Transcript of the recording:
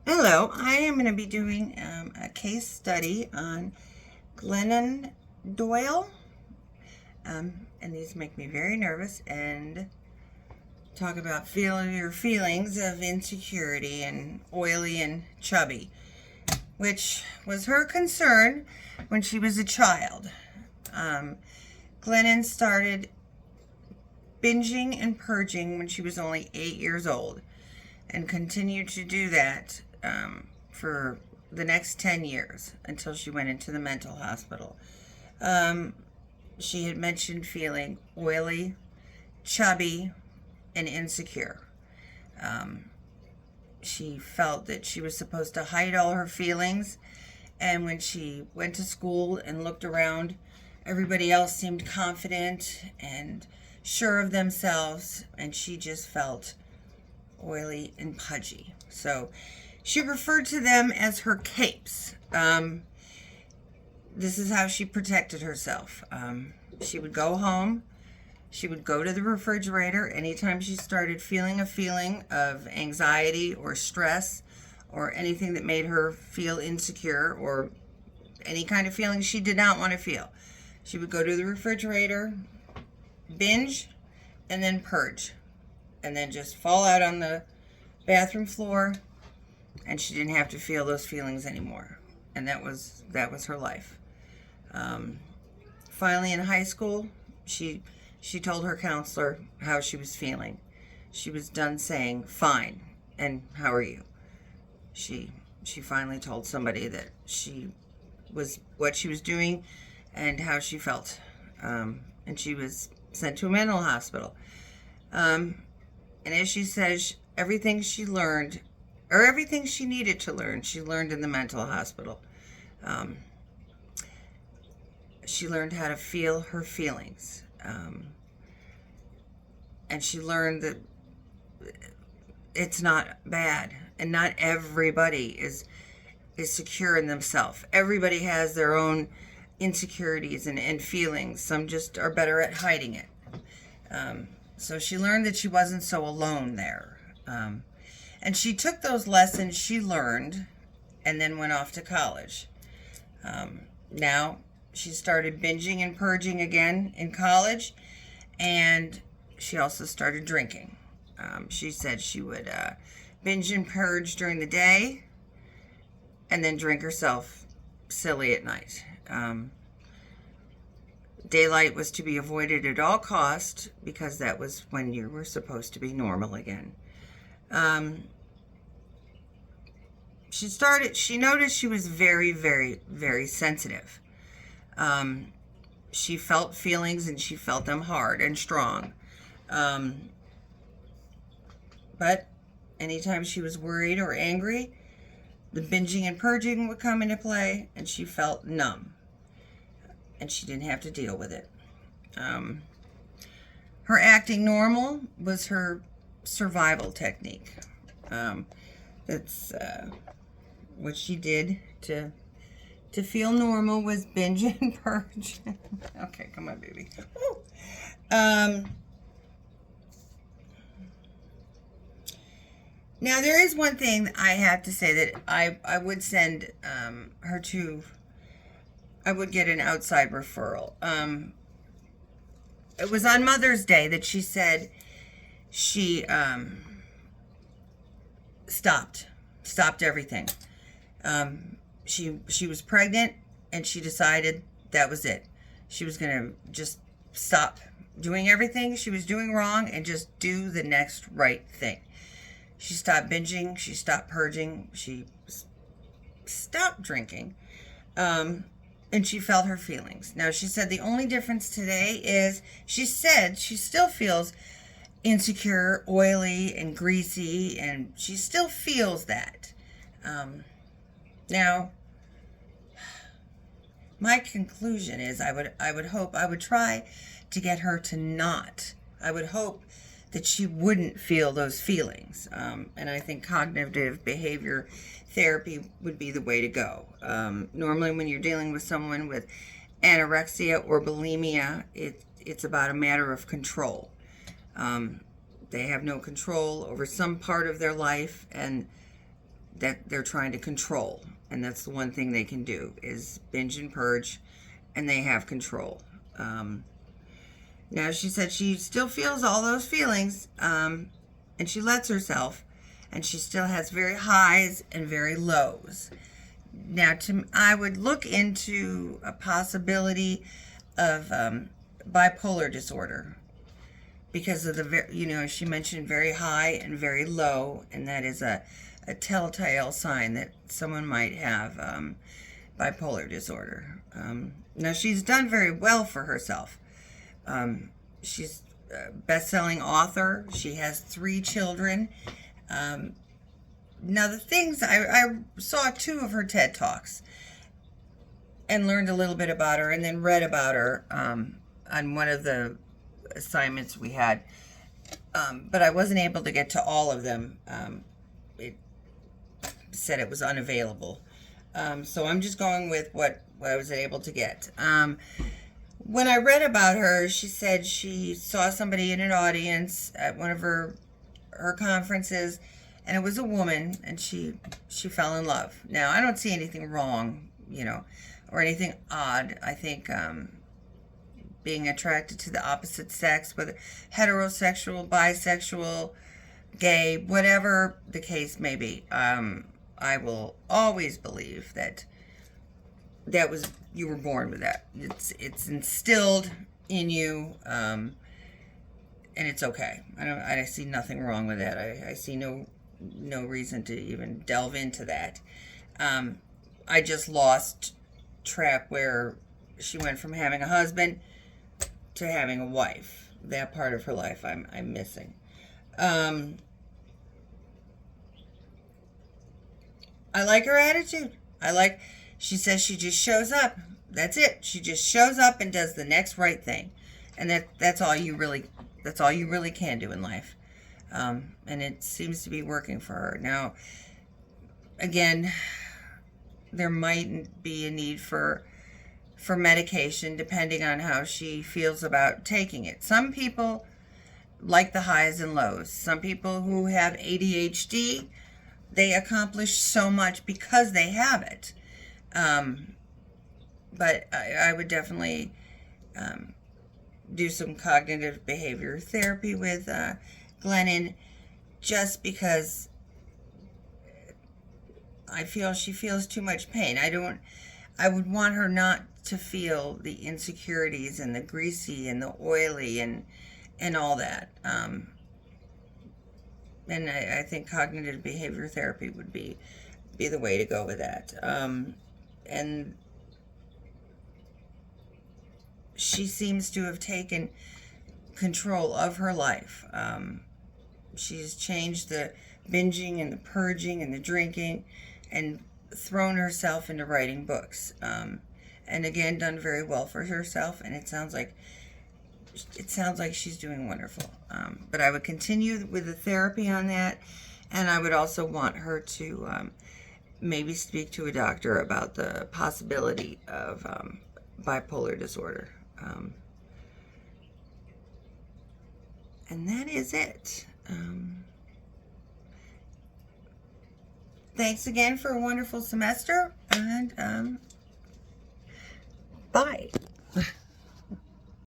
Hello, I am going to be doing a case study on Glennon Doyle, and these make me very nervous and talk about feeling your feelings of insecurity and oily and chubby, which was her concern when she was a child. Glennon started binging and purging when she was only 8 years old and continued to do that for the next 10 years until she went into the mental hospital. She had mentioned feeling oily, chubby, and insecure. She felt that she was supposed to hide all her feelings, and when she went to school and looked around, everybody else seemed confident and sure of themselves, and she just felt oily and pudgy. So she referred to them as her capes. This is how she protected herself. She would go home. She would go to the refrigerator anytime she started feeling a feeling of anxiety or stress or anything that made her feel insecure or any kind of feeling she did not want to feel. She would go to the refrigerator, binge, and then purge, and then just fall out on the bathroom floor, and she didn't have to feel those feelings anymore. And that was her life. Finally, in high school, she told her counselor how she was feeling. She was done saying, "Fine, and how are you?" She finally told somebody that what she was doing and how she felt. And she was sent to a mental hospital. And as she says, everything she learned, or everything she needed to learn, she learned in the mental hospital. She learned how to feel her feelings. And she learned that it's not bad, and not everybody is secure in themselves. Everybody has their own insecurities and feelings. Some just are better at hiding it. So she learned that she wasn't so alone there. And she took those lessons she learned and then went off to college. Now she started binging and purging again in college, and she also started drinking. She said she would binge and purge during the day and then drink herself silly at night. Daylight was to be avoided at all costs because that was when you were supposed to be normal again. She noticed she was very, very, very sensitive. She felt feelings, and she felt them hard and strong. But anytime she was worried or angry, the binging and purging would come into play, and she felt numb, and she didn't have to deal with it. Her acting normal was her survival technique. That's what she did to feel normal, was binge and purge. Okay, come on, baby. Now, there is one thing that I have to say that I would send her to. I would get an outside referral. It was on Mother's Day that she said she stopped everything. She was pregnant, and she decided that was it. She was going to just stop doing everything she was doing wrong and just do the next right thing. She stopped binging. She stopped purging. She stopped drinking. And she felt her feelings. Now, she said the only difference today is she said she still feels insecure, oily, and greasy, and she still feels that. Now, my conclusion is I would try to get her to not. I would hope that she wouldn't feel those feelings. And I think cognitive behavior therapy would be the way to go. Normally, when you're dealing with someone with anorexia or bulimia, it's about a matter of control. They have no control over some part of their life, and that they're trying to control. And that's the one thing they can do is binge and purge, and they have control. Now, she said she still feels all those feelings, and she lets herself, and she still has very highs and very lows. Now, I would look into a possibility of bipolar disorder because of she mentioned very high and very low, and that is a telltale sign that someone might have bipolar disorder. Now, she's done very well for herself. She's a best-selling author. She has 3 children. Now, the things, I saw 2 of her TED Talks and learned a little bit about her, and then read about her on one of the assignments we had. But I wasn't able to get to all of them. It said it was unavailable. So I'm just going with what I was able to get. When I read about her, she said she saw somebody in an audience at one of her conferences, and it was a woman, and she fell in love. Now, I don't see anything wrong, or anything odd. I think being attracted to the opposite sex, whether heterosexual, bisexual, gay, whatever the case may be, I will always believe that you were born with that. It's instilled in you, and it's okay. I see nothing wrong with that. I see no reason to even delve into that. I just lost track where she went from having a husband to having a wife. That part of her life I'm missing. I like her attitude. She says she just shows up. That's it. She just shows up and does the next right thing. And that's all you really can do in life. And it seems to be working for her. Now, again, there might be a need for medication depending on how she feels about taking it. Some people like the highs and lows. Some people who have ADHD, they accomplish so much because they have it. But I would definitely do some cognitive behavior therapy with Glennon, just because I feel she feels too much pain. I would want her not to feel the insecurities and the greasy and the oily and all that. And I think cognitive behavior therapy would be the way to go with that. And she seems to have taken control of her life. She's changed the binging and the purging and the drinking and thrown herself into writing books. And again, done very well for herself, and it sounds like she's doing wonderful. But I would continue with the therapy on that, and I would also want her to maybe speak to a doctor about the possibility of bipolar disorder. And that is it. Thanks again for a wonderful semester, and bye.